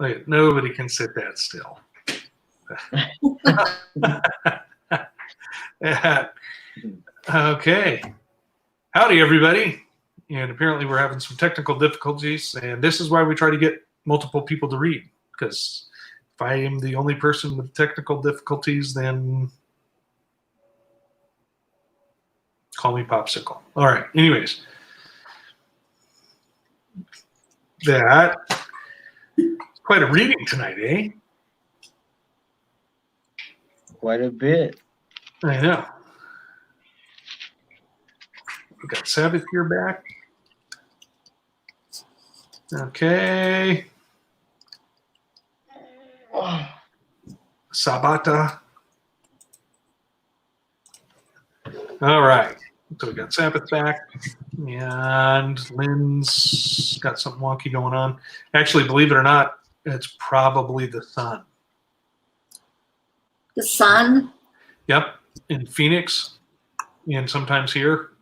Like, nobody can sit that still. Okay. Howdy, everybody. And apparently we're having some technical difficulties, and this is why we try to get multiple people to read, because if I am the only person with technical difficulties, then call me Popsicle. All right. Anyways, that quite a reading tonight, eh? Quite a bit. I know. We got Sabbath here back. Okay. Sabata. All right. So we got Sabbath back, and Lynn's got something wonky going on. Actually, believe it or not, it's probably the sun. The sun? Yep. In Phoenix, and sometimes here,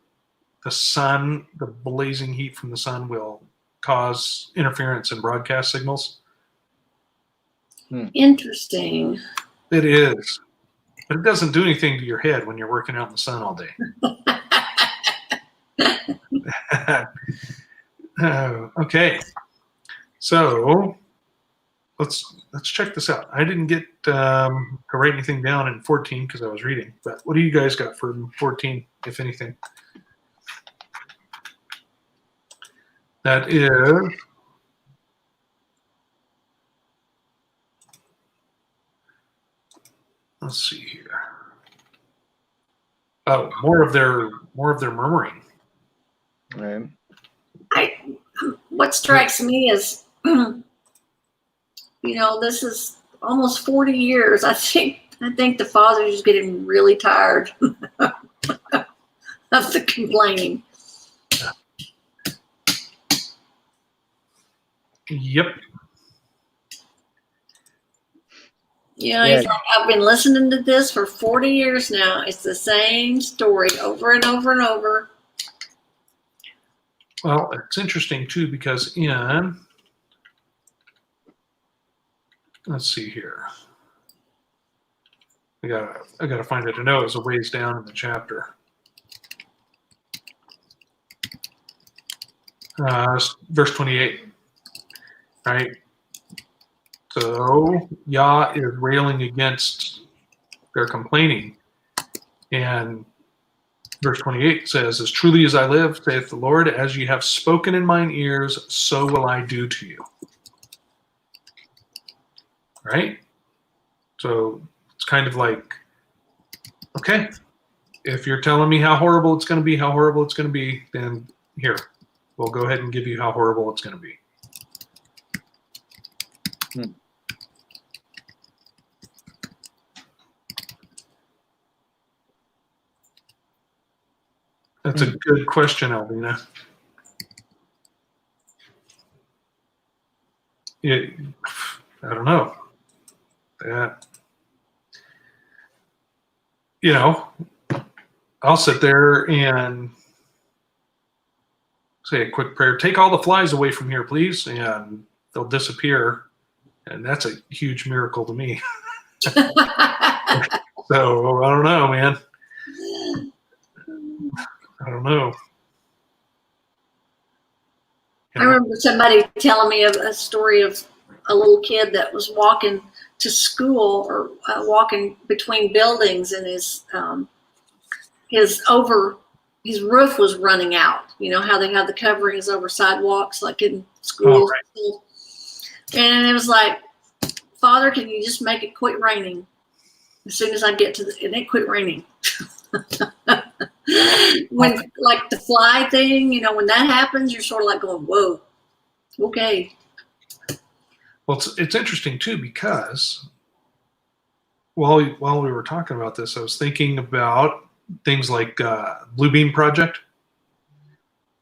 the sun, the blazing heat from the sun will cause interference in broadcast signals. Interesting. It is. But it doesn't do anything to your head when you're working out in the sun all day. Okay. So let's check this out. I didn't get to write anything down in 14 because I was reading. But what do you guys got for 14, if anything? That is, let's see here. Oh, more of their murmuring. Right. What strikes me is, this is almost 40 years. I think the father's just getting really tired of the complaining. Yep. He's like, I've been listening to this for 40 years now. It's the same story over and over and over. Well, it's interesting too because let's see here. I gotta find it. I know it was a ways down in the chapter. Verse 28. Right. So Yah is railing against their complaining, and verse 28 says, "As truly as I live, saith the Lord, as ye have spoken in mine ears, so will I do to you." Right? So it's kind of like, okay, if you're telling me how horrible it's going to be, then here, we'll go ahead and give you how horrible it's going to be. That's a good question, Alvina. I don't know. I'll sit there and say a quick prayer. Take all the flies away from here, please, and they'll disappear. And that's a huge miracle to me. So I don't know, man. I don't know. I remember somebody telling me a story of a little kid that was walking to school or walking between buildings, and his roof was running out. You know how they have the coverings over sidewalks, like in schools. Oh, right. And it was like, "Father, can you just make it quit raining as soon as I get to and it quit raining." When like the fly thing, when that happens, you're sort of like going, "Whoa, okay." Well, it's interesting too because while we were talking about this, I was thinking about things like Blue Beam Project,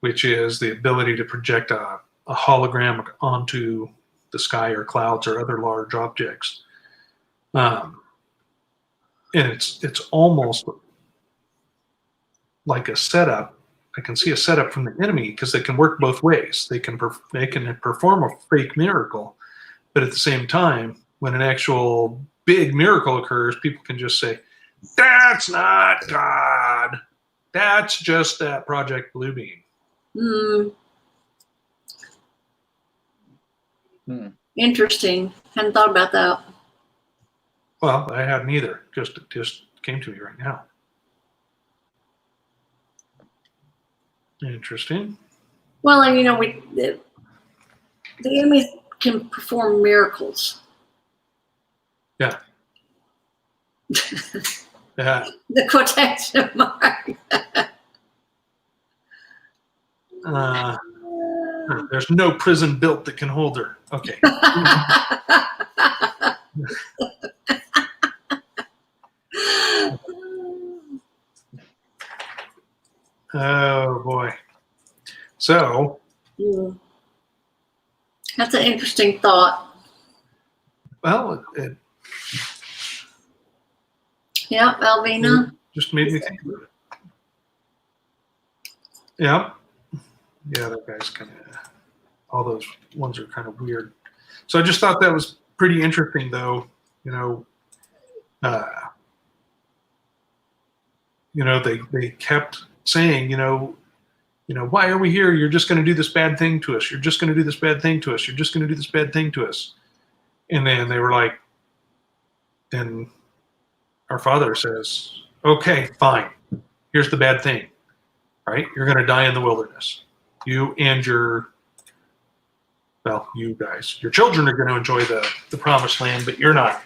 which is the ability to project a hologram onto the sky or clouds or other large objects, and it's almost like a setup. I can see a setup from the enemy because they can work both ways. They can perform a fake miracle, But at the same time, when an actual big miracle occurs, people can just say, that's not God. That's just that Project Bluebeam. Interesting. Hadn't thought about that. Well, I hadn't either. It just came to me right now. Interesting. Well, and the enemy can perform miracles. Yeah. Yeah. The quotation mark. There's no prison built that can hold her. Okay. Oh boy. So. That's an interesting thought. Well, Yeah, Alvina. Just made me think about it. Yeah. Yeah, that guy's kind of, all those ones are kind of weird. So I just thought that was pretty interesting, though. They kept saying, why are we here? You're just going to do this bad thing to us. You're just going to do this bad thing to us. You're just going to do this bad thing to us. And then they were like, then our Father says, okay, fine. Here's the bad thing, right? You're going to die in the wilderness. You and you guys, your children are going to enjoy the promised land, but you're not.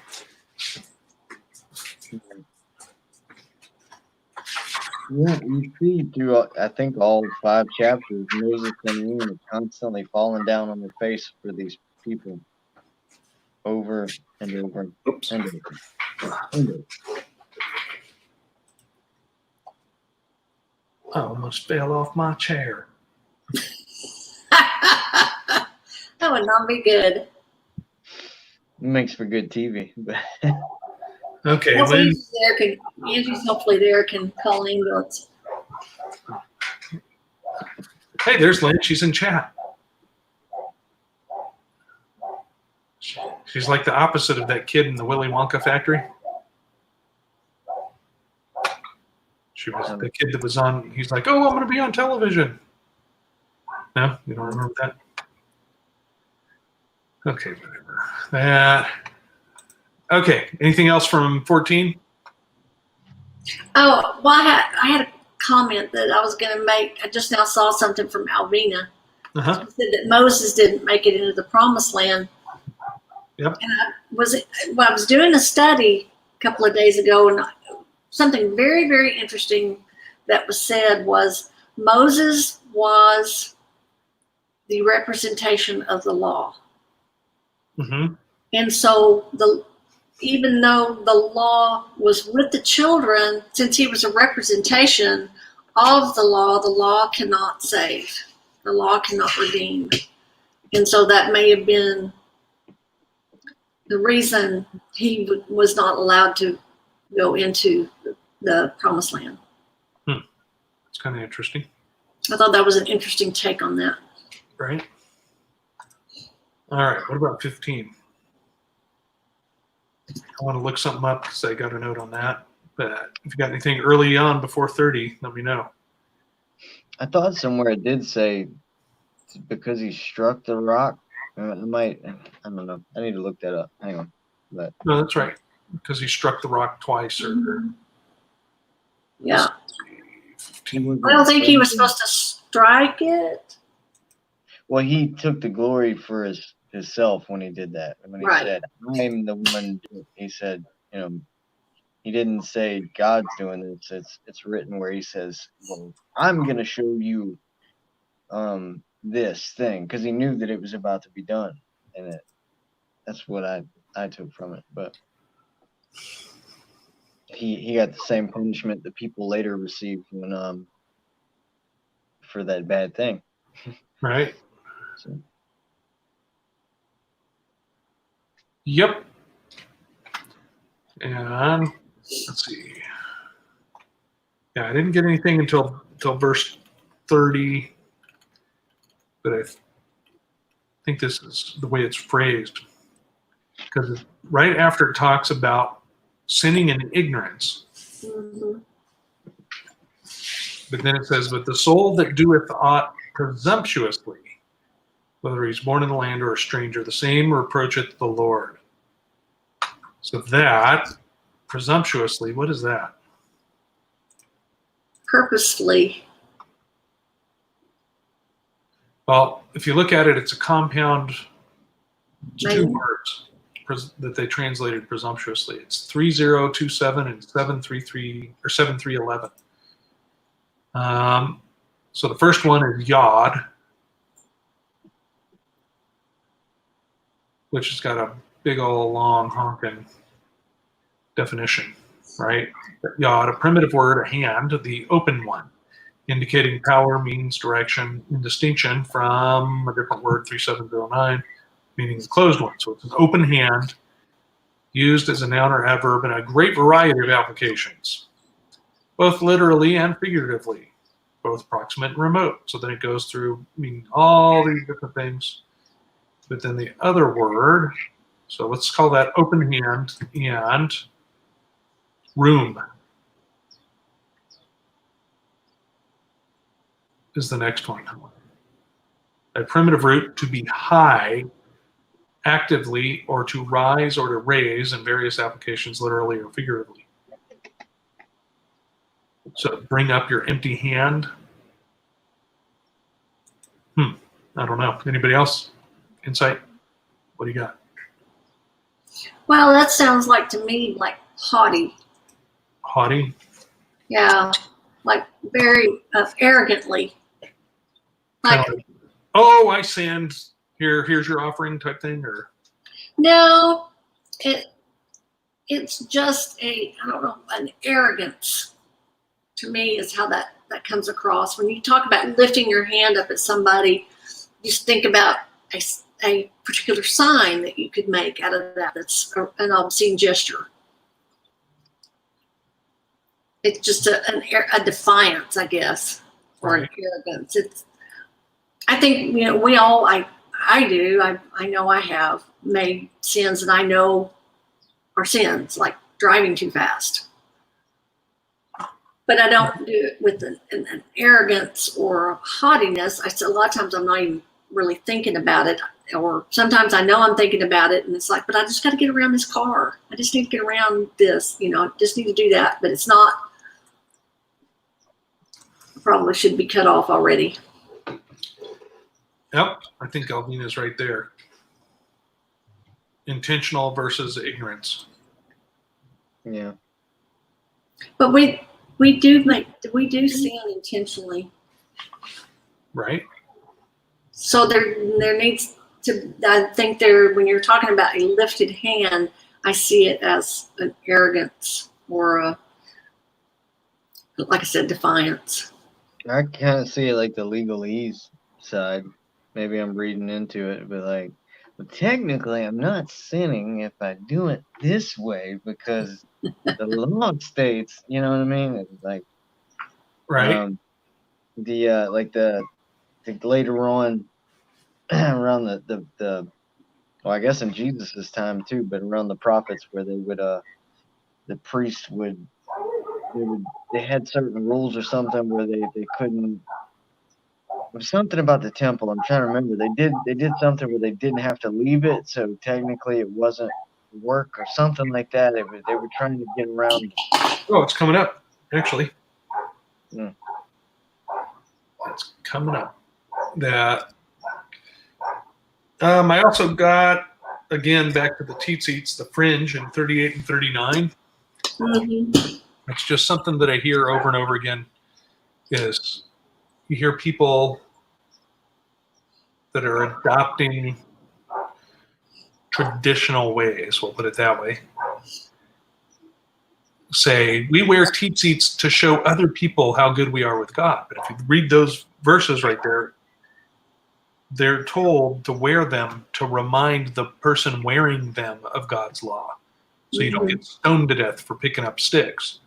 Yeah, you see through, I think, all 5 chapters, Moses and Aaron are constantly falling down on their face for these people over and over and over. And over. I almost fell off my chair. That would not be good. It makes for good TV. But Okay, Hopefully Lynn. Angie's hopefully there can call ambulance. Hey, there's Lynn. She's in chat. She's like the opposite of that kid in the Willy Wonka factory. She was the kid that was on. He's like, oh, I'm going to be on television. No, you don't remember that? Okay, whatever. That. Okay. Anything else from 14? Oh, well, I had a comment that I was going to make. I just now saw something from Alvina. Uh-huh. It said that Moses didn't make it into the promised land. Yep. And I was doing a study a couple of days ago, and something very, very interesting that was said was Moses was the representation of the law. Mm-hmm. And so even though the law was with the children, since he was a representation of the law cannot save. The law cannot redeem. And so that may have been the reason he was not allowed to go into the promised land. It's kind of interesting. I thought that was an interesting take on that. Right. All right. What about 15? I want to look something up because I got a note on that. But if you got anything early on before 30, let me know. I thought somewhere it did say because he struck the rock. I don't know. I need to look that up. Hang on. But No, that's right. Because he struck the rock twice. Or Yeah. 15. I don't think he was supposed to strike it. Well, he took the glory for himself when he did that. When he Right. said, "I'm the one," he said, he didn't say God's doing this. It's written where he says, "Well, I'm going to show you this thing," because he knew that it was about to be done, and that's what I took from it. But he got the same punishment that people later received when for that bad thing. Right. So. Yep. And let's see. Yeah, I didn't get anything until verse 30, but I think this is the way it's phrased. because right after it talks about sinning in ignorance, Mhm. but then it says, but the soul that doeth aught presumptuously, whether he's born in the land or a stranger, the same reproacheth the Lord. So that, presumptuously, what is that? Purposely. Well, if you look at it, it's a compound, it's two Maybe. words that they translated presumptuously. It's 3027 and 733 or 7311. So the first one is yod, which has got a big old long honking definition, right? Yod, a primitive word, a hand, the open one, indicating power, means, direction, in distinction from a different word, 3709, meaning the closed one. So it's an open hand used as a noun or adverb in a great variety of applications, both literally and figuratively, both proximate and remote. So then it goes through meaning all these different things. But then the other word, so let's call that open hand and room is the next one. A primitive root, to be high, actively, or to rise or to raise in various applications, literally or figuratively. So bring up your empty hand. I don't know. Anybody else? Insight? What do you got? Well, that sounds like to me like haughty. Haughty? Yeah, like very arrogantly. Like, Kinda like, oh, I sinned. Here's your offering type thing, or no, it's just I don't know, an arrogance. To me, is how that comes across. When you talk about lifting your hand up at somebody, just think about a particular sign that you could make out of that. That's an obscene gesture. It's just a defiance, I guess, or an arrogance. I think we all. I do. I know I have made sins that I know are sins, like driving too fast. But I don't do it with an arrogance or a haughtiness. A lot of times I'm not even really thinking about it, or sometimes I know I'm thinking about it, and it's like, but I just got to get around this car. I just need to get around this. I just need to do that. But it's not. Probably should be cut off already. Yep, I think Alvina's right there. Intentional versus ignorance. Yeah. But we do sin intentionally. Right? So there needs to, I think when you're talking about a lifted hand, I see it as an arrogance or like I said, defiance. I kind of see it like the legalese side. Maybe I'm reading into it, but well, technically I'm not sinning if I do it this way because the law states, you know what I mean? It's like, Right. the later on around the well, I guess in Jesus's time too, but around the prophets where they would the priests they had certain rules or something where they couldn't. It was something about the temple. I'm trying to remember. They did something where they didn't have to leave it, so technically it wasn't work or something like that. They were trying to get around. Oh, it's coming up, actually. Yeah. It's coming up. That I also got, again, back to the teats, the fringe in 38 and 39. Mm-hmm. It's just something that I hear over and over again is you hear people that are adopting traditional ways, we'll put it that way, say, we wear teats to show other people how good we are with God. But if you read those verses right there, they're told to wear them to remind the person wearing them of God's law. So you don't get stoned to death for picking up sticks.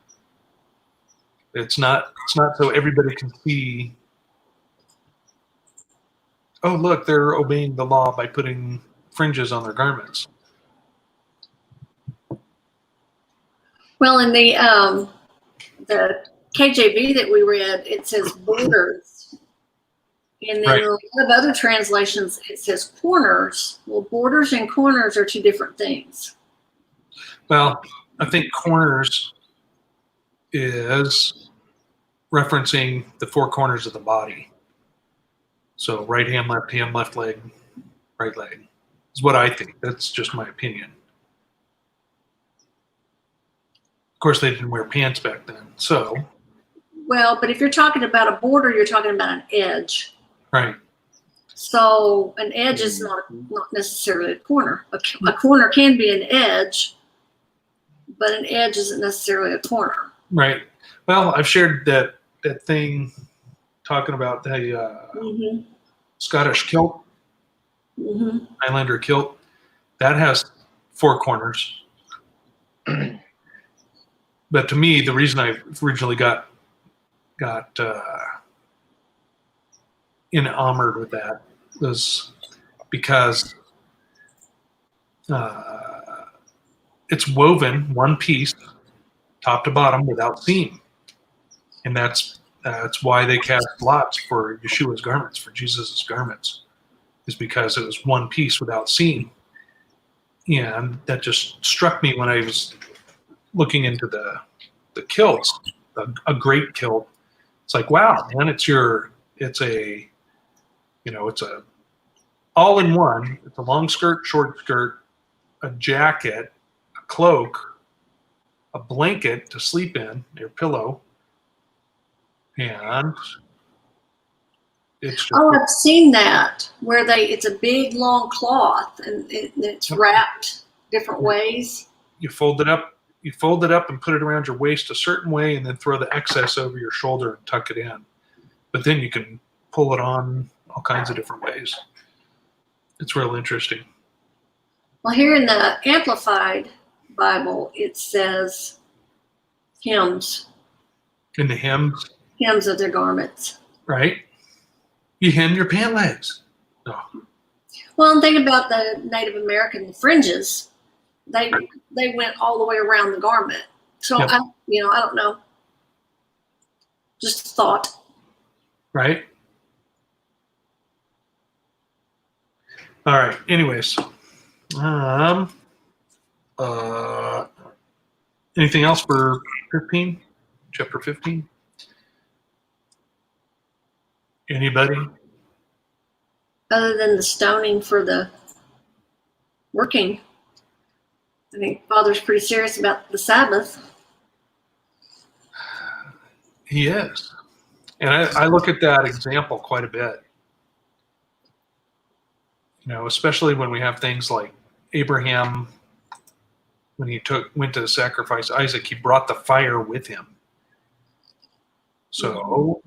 It's not so everybody can see, oh, look, they're obeying the law by putting fringes on their garments. Well, in the KJV that we read, it says borders. And then Right. a lot of other translations, it says corners. Well, borders and corners are two different things. Well, I think corners is referencing the four corners of the body. So right hand, left leg, right leg is what I think. That's just my opinion. Of course, they didn't wear pants back then. So, Well, but if you're talking about a border, you're talking about an edge. right. So an edge is not necessarily a corner. A corner can be an edge, but an edge isn't necessarily a corner. Right. Well, I've shared that thing talking about the Mm-hmm. Scottish kilt, Mm-hmm. Highlander kilt. That has four corners. But to me, the reason I originally got enamored with that was because it's woven one piece, top to bottom, without seam, and that's why they cast lots for Yeshua's garments, for Jesus's garments, is because it was one piece without seam, and that just struck me when I was looking into the kilts, a great kilt. It's like, wow, man, it's a all in one. It's a long skirt, short skirt, a jacket, a cloak, a blanket to sleep in, your pillow, and it's just Oh, I've seen that where it's a big long cloth and it's wrapped different ways. you fold it up and put it around your waist a certain way, and then throw the excess over your shoulder and tuck it in. But then you can pull it on all kinds of different ways. It's real interesting. Well, here in the Amplified Bible, it says hems In the hems, of their garments. right? You hem your pant legs. No. Well, and think about the Native American fringes. They went all the way around the garment. So Yep. I don't know. Just a thought. Right? All right. Anyways, anything else for 15? Chapter 15? Anybody? Other than the stoning for the working, I think Father's pretty serious about the Sabbath. He is. And I look at that example quite a bit. Especially when we have things like Abraham, when he went to sacrifice Isaac, he brought the fire with him. So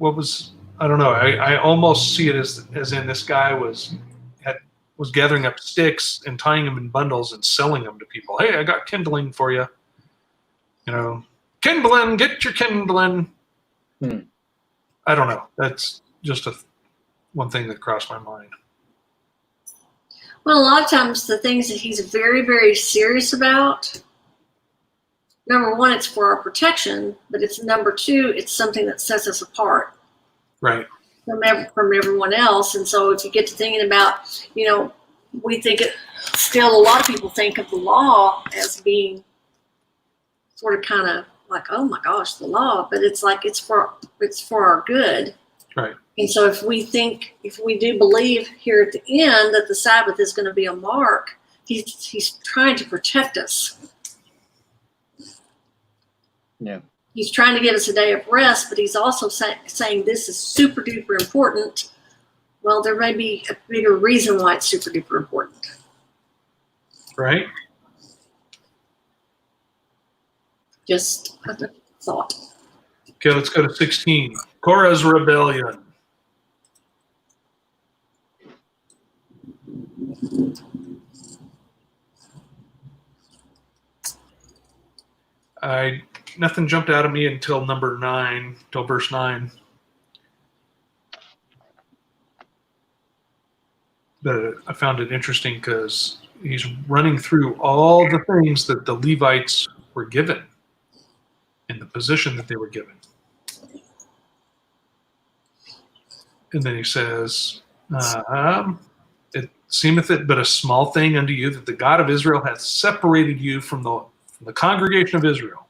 I don't know. I almost see it as in this guy was gathering up sticks and tying them in bundles and selling them to people. Hey, I got kindling for you. Kindling, get your kindling. I don't know. That's just one thing that crossed my mind. Well, a lot of times the things that he's very, very serious about, number one, it's for our protection, but it's number two, it's something that sets us apart Right. from everyone else. And so if you get to thinking about, we think still a lot of people think of the law as being sort of kind of like, oh my gosh, the law, but it's like it's for our good. Right. And so if we do believe here at the end that the Sabbath is going to be a mark, he's trying to protect us. Yeah. He's trying to give us a day of rest, but he's also saying this is super duper important. Well, there may be a bigger reason why it's super duper important. Right. Just a thought. Okay, let's go to 16. Korah's rebellion. Nothing jumped out at me until verse 9. But I found it interesting because he's running through all the things that the Levites were given. in the position that they were given. And then he says, it seemeth it but a small thing unto you that the God of Israel hath separated you from the congregation of Israel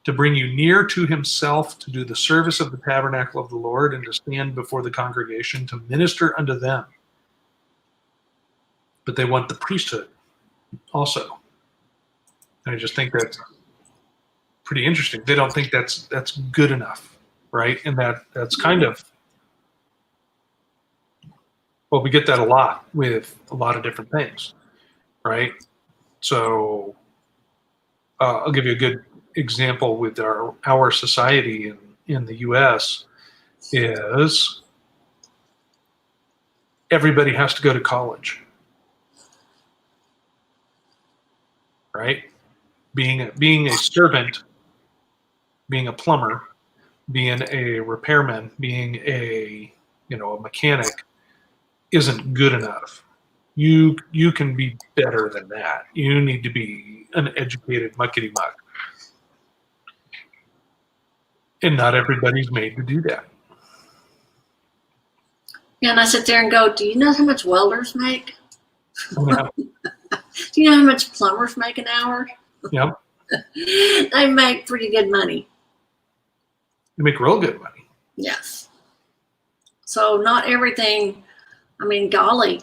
to bring you near to himself, to do the service of the tabernacle of the Lord, and to stand before the congregation to minister unto them. But they want the priesthood also. And I just think that's pretty interesting. They don't think that's good enough, right? And that's kind of, well, we get that a lot with a lot of different things, right? So I'll give you a good example with our society in the U.S. is everybody has to go to college, right? Being a servant, being a plumber, being a repairman, being a mechanic isn't good enough. You can be better than that. You need to be an educated muckety muck. And not everybody's made to do that. Yeah, and I sit there and go, do you know how much welders make? Yeah. Do you know how much plumbers make an hour? Yep. They make pretty good money. You make real good money. Yes. So not everything, I mean, golly,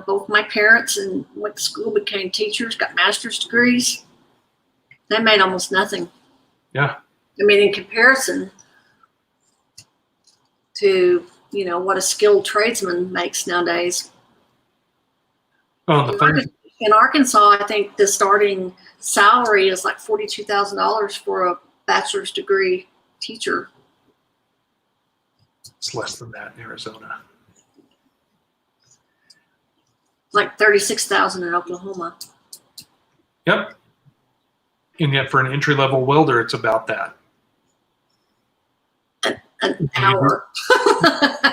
both my parents and went to school, became teachers, got master's degrees. They made almost nothing. Yeah. I mean, in comparison to, what a skilled tradesman makes nowadays. Oh, In Arkansas, I think the starting salary is like $42,000 for a bachelor's degree teacher. it's less than that in Arizona. Like $36,000 in Oklahoma. Yep. And yet for an entry-level welder, it's about that. An hour.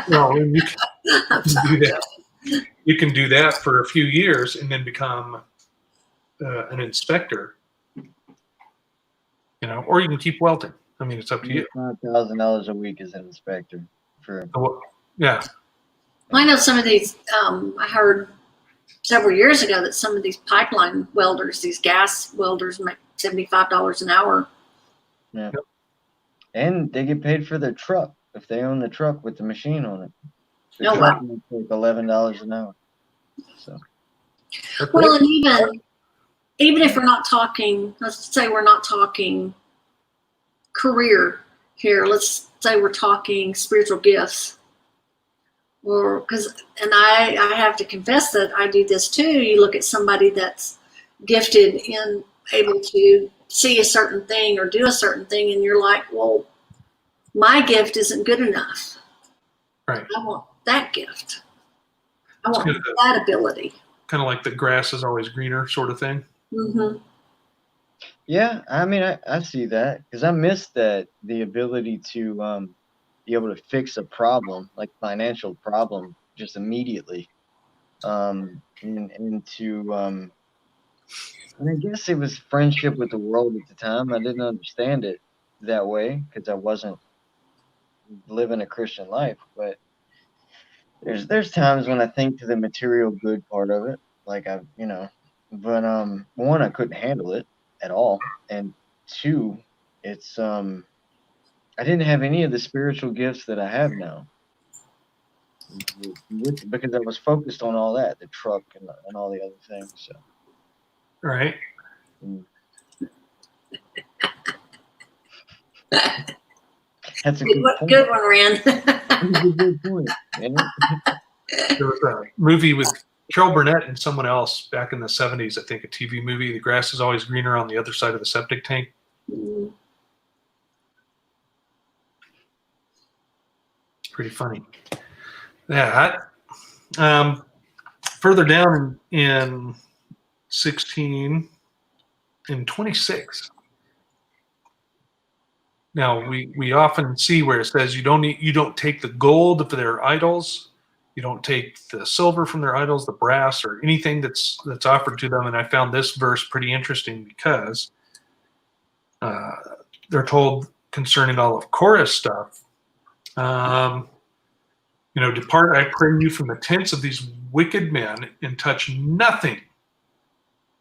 Well, you can do that. You can do that for a few years and then become an inspector, or you can keep welding. I mean, it's up to you. $5,000 a week as an inspector for. Yeah. I know some of these, I heard several years ago that some of these pipeline welders, these gas welders, make $75 an hour. Yeah. And they get paid for their truck if they own the truck with the machine on it. The truck will take $11 an hour. So. Well, and even if we're not talking, let's say we're not talking career here. Let's say we're talking spiritual gifts. Or and I have to confess that I do this too. You look at somebody that's gifted in able to see a certain thing or do a certain thing, and you're like, well, my gift isn't good enough. Right. I want that gift. I want that ability. Kind of like the grass is always greener sort of thing. Mm-hmm. Yeah, I mean, I see that because I miss the ability to be able to fix a problem, like financial problem, just immediately. And I guess it was friendship with the world at the time. I didn't understand it that way because I wasn't living a Christian life. But there's times when I think to the material good part of it, like but one, I couldn't handle it at all, and two, it's I didn't have any of the spiritual gifts that I have now, because I was focused on all that, the truck and all the other things. So. Right. That's a good point. Good one, Rand. That's a good point. There was a movie with Carol Burnett and someone else back in the 70s, I think, a TV movie. The grass is always greener on the other side of the septic tank. Mm-hmm. Pretty funny. Yeah. Further down in 16 and 26. Now we often see where it says you don't take the gold of their idols, you don't take the silver from their idols, the brass or anything that's offered to them. And I found this verse pretty interesting because they're told concerning all of Korah's stuff, depart, I pray you, from the tents of these wicked men, and touch nothing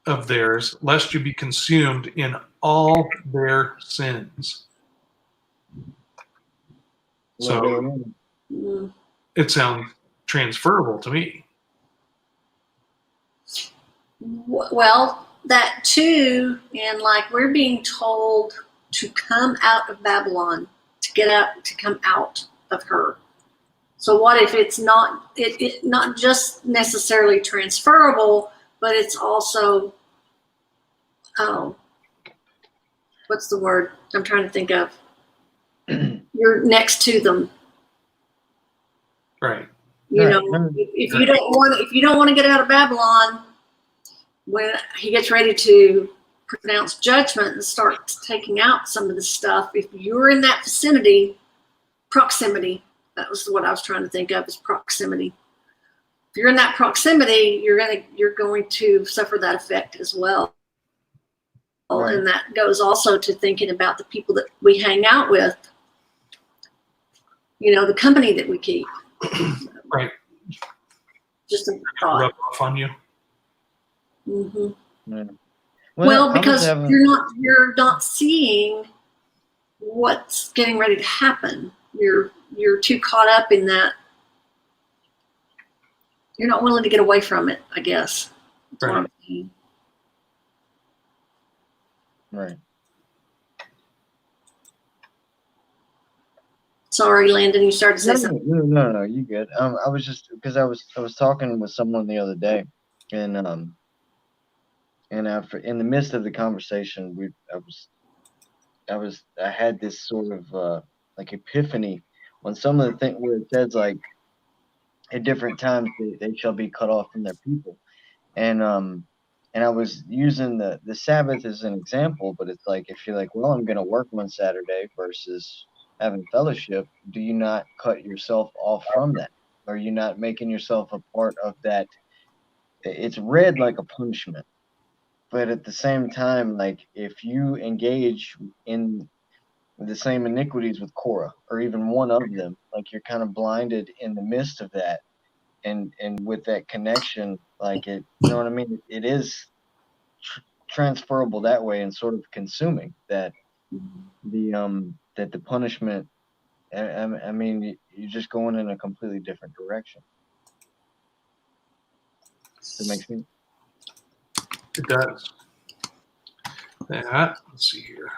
of theirs, lest you be consumed in all their sins. So it sounds transferable to me. Well, that too, and like we're being told to come out of Babylon, to come out of her. So what if it's not not just necessarily transferable, but it's also, what's the word I'm trying to think of? You're next to them. Right. If you don't want to get out of Babylon, when he gets ready to pronounce judgment and start taking out some of the stuff, if you're in that proximity, that was what I was trying to think of, is proximity. If you're in that proximity, you're going to suffer that effect as well. Right. And that goes also to thinking about the people that we hang out with, the company that we keep. Right. Just a thought. Rub off on you. Mm-hmm. Yeah. Well, because you're not seeing what's getting ready to happen. You're too caught up in that. You're not willing to get away from it, I guess. Right. Right. Sorry, Landon, you started to say something. No, you good. I was just because I was talking with someone the other day, and after, in the midst of the conversation, I had this sort of like epiphany on some of the things where it says, like, at different times they shall be cut off from their people, and I was using the Sabbath as an example, but it's like, if you're like, well, I'm gonna work one Saturday versus having fellowship, do you not cut yourself off from that? Are you not making yourself a part of that? It's read like a punishment, but at the same time, like, if you engage in the same iniquities with Korah, or even one of them, like, you're kind of blinded in the midst of that, and with that connection, like, it, you know what I mean? It is transferable that way, and sort of consuming that the punishment. I mean, you're just going in a completely different direction. That makes sense. It does. That, let's see here.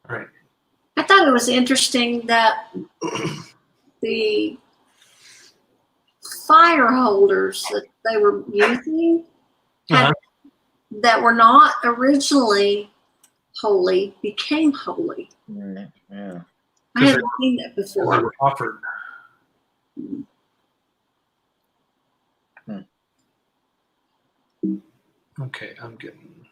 All right. I thought it was interesting that the fire holders that they were using that were not originally holy became holy. Yeah. I hadn't seen that before. They were offered. Okay, I'm getting.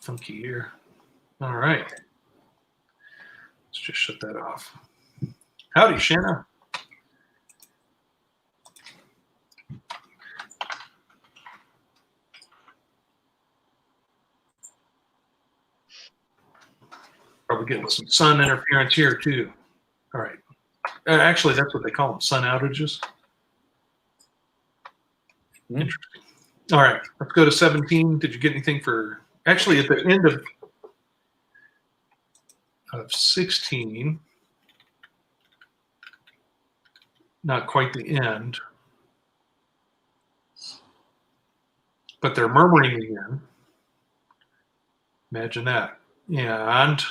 Funky here. All right. Let's just shut that off. Howdy, Shanna. Probably getting some sun interference here too. All right. Actually, that's what they call them, sun outages. Interesting. All right, let's go to 17. Did you get anything for, actually at the end of 16, not quite the end, but they're murmuring again. Imagine that. And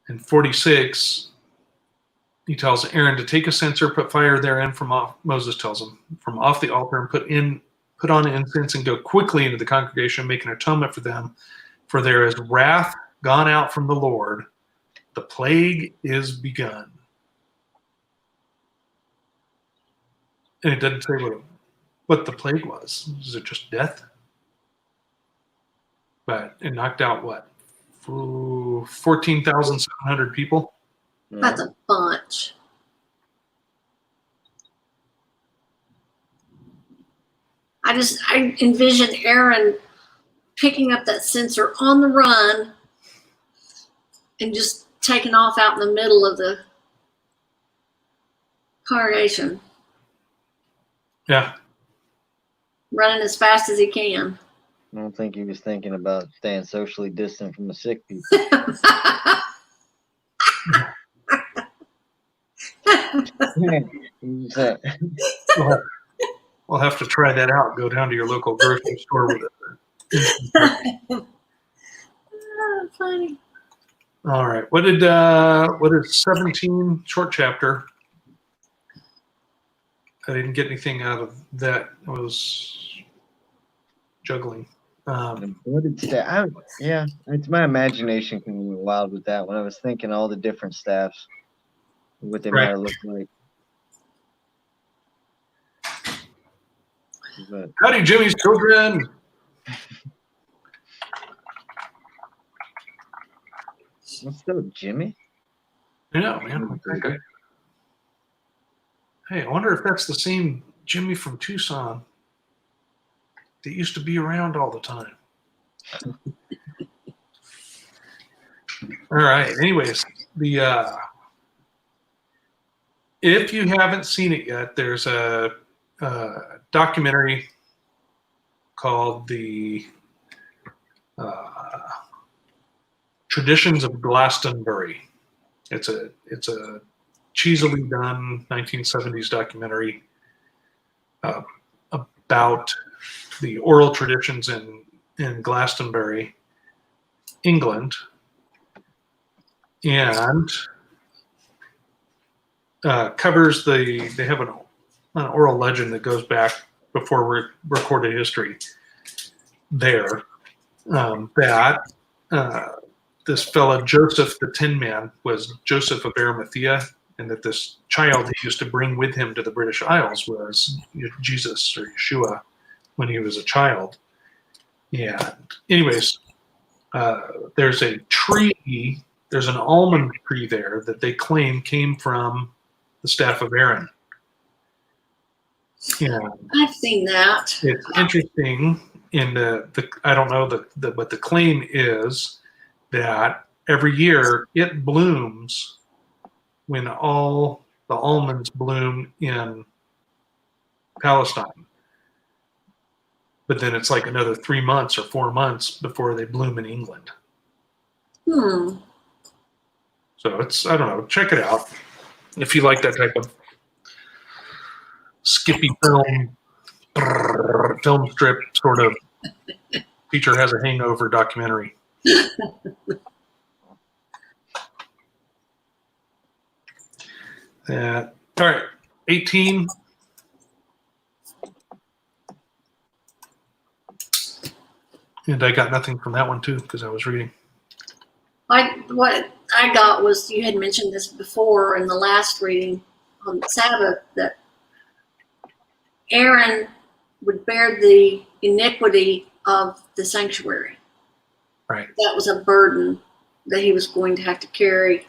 in 46, he tells Aaron to take a censer, put fire therein from off. Moses tells him, from off the altar, and put on incense, and go quickly into the congregation, make an atonement for them. For there is wrath gone out from the Lord. The plague is begun. And it doesn't say what the plague was. Is it just death? But it knocked out what? 14,700 people. That's a bunch. I envision Aaron picking up that censer on the run and just taking off out in the middle of the congregation, Yeah. running as fast as he can. I don't think he was thinking about staying socially distant from the sick people. He's, We'll have to try that out. Go down to your local grocery store with it. Oh, funny. All right. What is 17 short chapter? I didn't get anything out of that. I was juggling. What did staff? Yeah, it's my imagination can be wild with that. When I was thinking all the different staffs, what they might have looked like. But Howdy, Jimmy's children. what's up, Jimmy? I know, man. Okay. Hey, I wonder if that's the same Jimmy from Tucson that used to be around all the time. All right. Anyways, the if you haven't seen it yet, there's a documentary called the Traditions of Glastonbury. It's a cheesily done 1970s documentary about the oral traditions in Glastonbury, England, and covers they have an oral legend that goes back before recorded history there, that this fellow Joseph the Tin Man was Joseph of Arimathea, and that this child he used to bring with him to the British Isles was Jesus or Yeshua when he was a child. And anyways, there's a tree, there's an almond tree there that they claim came from the staff of Aaron. And I've seen that. it's interesting in the I don't know but the claim is that every year it blooms when all the almonds bloom in Palestine. But then it's like another 3 months or 4 months before they bloom in England. So it's, I don't know, check it out if you like that type of skippy film strip sort of teacher has a hangover documentary. All right, 18. And I got nothing from that one too because I was reading. What I got was, you had mentioned this before in the last reading on Sabbath, that Aaron would bear the iniquity of the sanctuary. Right. That was a burden that he was going to have to carry.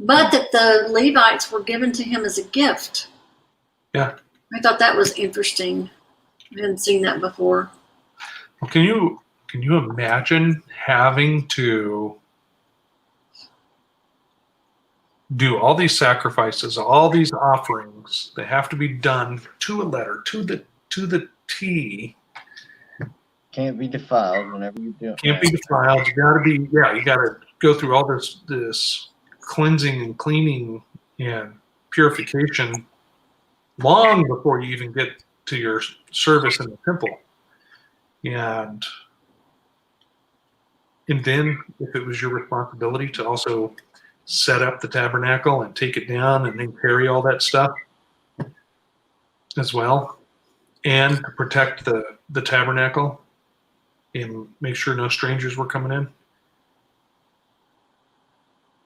But that the Levites were given to him as a gift. Yeah. I thought that was interesting. I hadn't seen that before. Well, can you imagine having to do all these sacrifices, all these offerings? They have to be done to a letter, to the T. Can't be defiled whenever you do it. Can't be defiled. You got to go through all this cleansing and cleaning and purification long before you even get to your service in the temple. And then if it was your responsibility to also set up the tabernacle and take it down and then carry all that stuff as well, and to protect the tabernacle and make sure no strangers were coming in.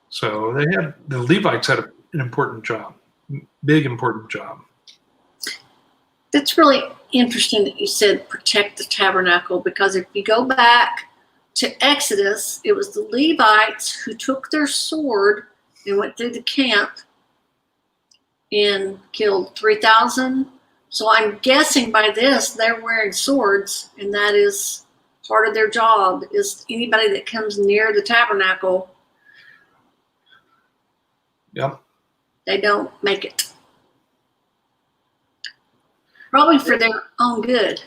So the Levites had an important job, big important job. That's really interesting that you said protect the tabernacle, because if you go back to Exodus, it was the Levites who took their sword and went through the camp and killed 3,000. So I'm guessing by this they're wearing swords, and that is part of their job. Is anybody that comes near the tabernacle, Yep. they don't make it. Probably for their own good.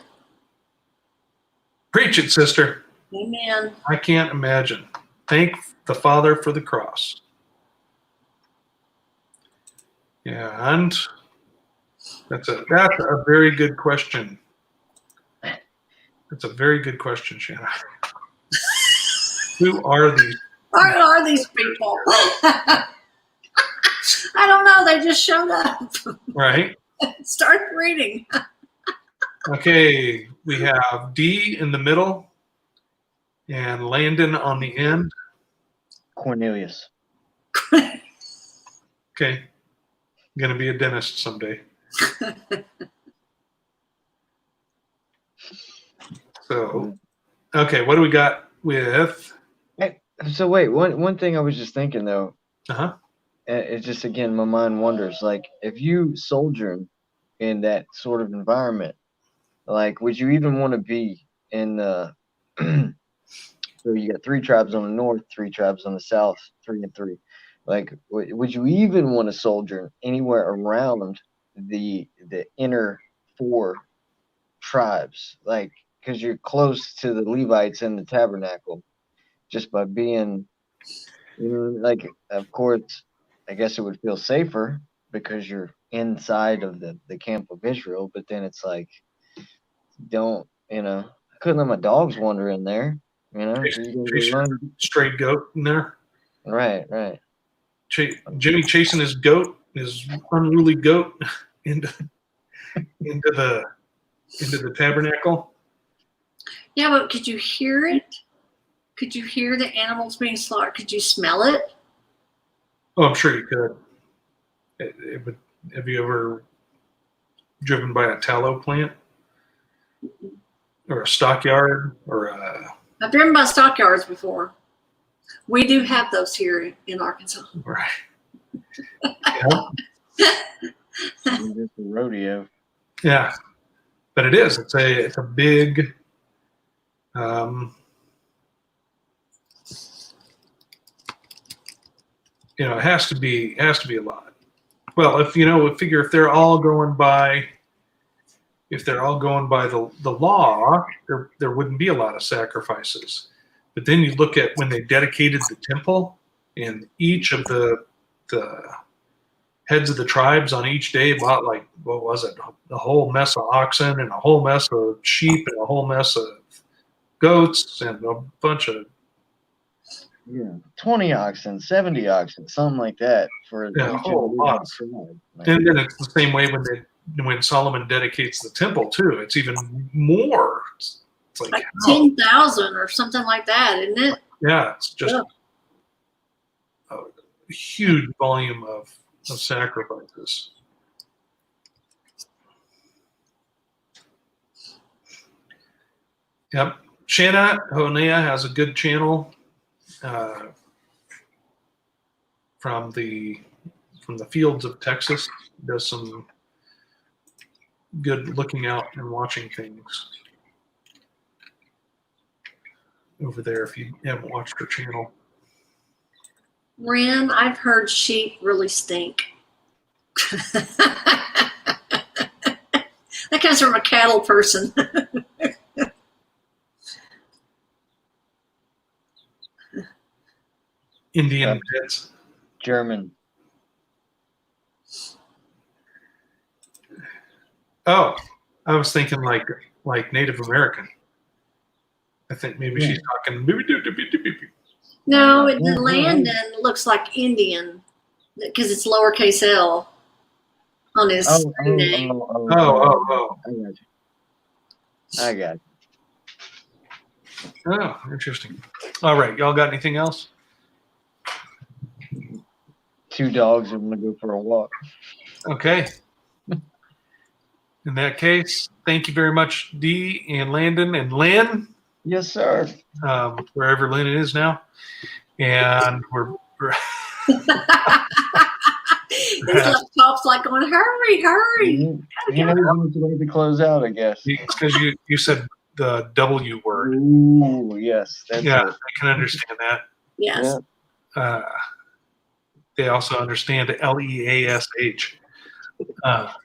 Preach it, sister. Amen. I can't imagine. Thank the Father for the cross. Yeah, and that's a very good question. That's a very good question, Shanna. Who are these? Who are these people? I don't know. They just showed up. Right. Start reading. Okay, we have D in the middle and Landon on the end. Cornelius. Okay, gonna be a dentist someday. So, okay, what do we got with? Hey, so wait, one thing I was just thinking though, Uh-huh. it just again my mind wonders, like if you sojourn in that sort of environment, like would you even want to be in the so you got 3 tribes on the north, 3 tribes on the south, 3 and 3. Like would you even want to sojourn anywhere around the inner 4 tribes, like because you're close to the Levites and the tabernacle just by being, you know, like of course I guess it would feel safer because you're inside of the camp of Israel, but then it's like, don't, you know, I couldn't let my dogs wander in there, you know. So you gotta Chase go your run. stray goat in there. Right. Jimmy chasing his goat, his unruly goat, into the tabernacle. Yeah, but could you hear it? Could you hear the animals being slaughtered? Could you smell it? Oh, I'm sure you could. It would. Have you ever driven by a tallow plant or a stockyard or a? I've driven by stockyards before. We do have those here in Arkansas. Right. Yeah. Just a rodeo. Yeah, but it is. It's a big. It has to be a lot. Well, figure if they're all going by the law, there wouldn't be a lot of sacrifices. But then you look at when they dedicated the temple, and each of the heads of the tribes on each day bought, like, what was it, a whole mess of oxen and a whole mess of sheep and a whole mess of goats and a bunch of 20 oxen, 70 oxen, something like that for Yeah, a each whole lot. tribe. Like, And then it's the same way when Solomon dedicates the temple too. It's even more. It's like, Like 10,000 or something like that, isn't it? yeah, it's just Yeah. a huge volume of sacrifices. Yep. Shanna Honea has a good channel from the fields of Texas. Does some good looking out and watching things over there if you haven't watched her channel. Ren, I've heard sheep really stink. That comes from a cattle person. Indian pits. German. Oh, I was thinking like Native American. I think maybe she's talking. No, the Landon looks like Indian because it's lowercase L on his name. Oh. I got you. Oh, interesting. All right, y'all got anything else? 2 dogs are gonna go for a walk. Okay. In that case, thank you very much, Dee and Landon and Lynn, Yes, sir. wherever Lynn is now. And we're His laptop's like going, hurry, hurry. He knows when it's ready to close out, I guess. it's because you said the W word. Ooh, yes. That's Yeah, it. I can understand that. Yes. Yeah. They also understand LEASH.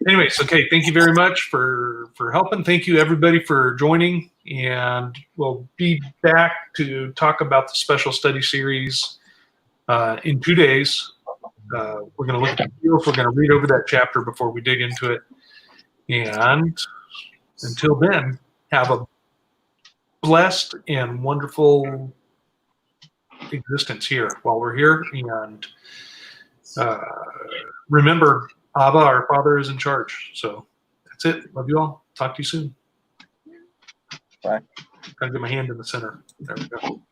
Anyways, okay. Thank you very much for helping. Thank you everybody for joining, and we'll be back to talk about the special study series in 2 days. We're going to look at the fields. We're going to read over that chapter before we dig into it. And until then, have a blessed and wonderful existence here while we're here. And remember, Abba, our Father, is in charge. So that's it. Love you all. Talk to you soon. Bye. Gotta get my hand in the center. There we go.